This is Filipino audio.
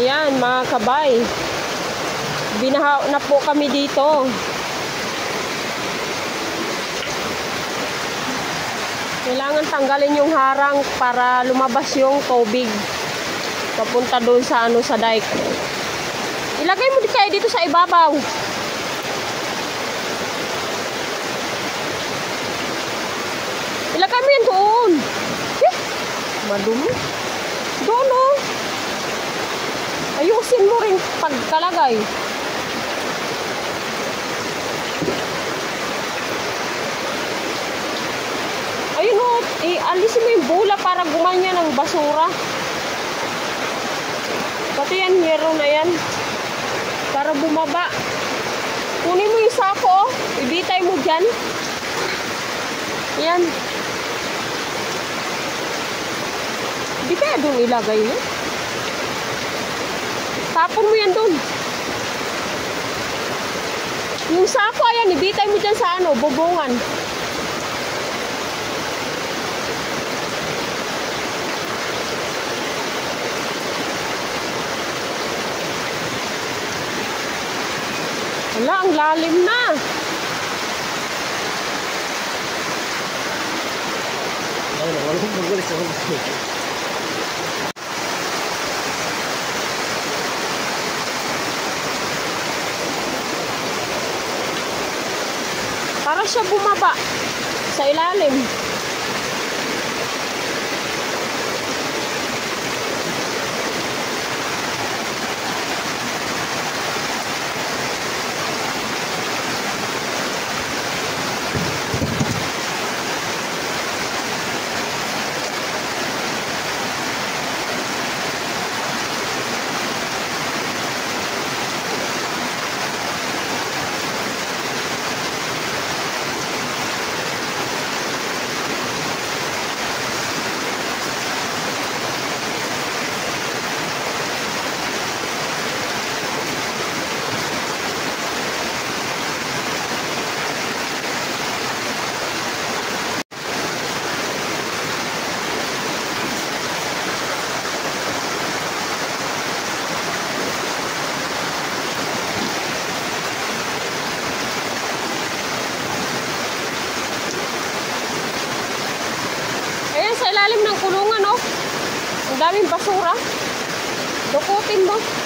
Ayan mga kabay, binaha na po kami dito. Kailangan tanggalin yung harang para lumabas yung tubig papunta doon sa sa dike. Ilagay mo kayo dito sa ibabaw. Ilagay mo yan doon. Madumi. Doon oh. Ayusin mo rin pagkalagay. Ayun o, alisin mo yung bula para gumanya ng basura. Pati yan, hero na yan. Para bumaba. Kunin mo yung sako, ibitay mo dyan. Yan. Di kaya doon ilagay yun? Tapon mo yan doon. Yung sako, ayan, ibitay mo dyan sa bubungan. Wala, ang lalim na. Para siya bumaba sa ilalim. Sa ilalim ng kulungan, oh. Ang daming basura. Dukutin mo.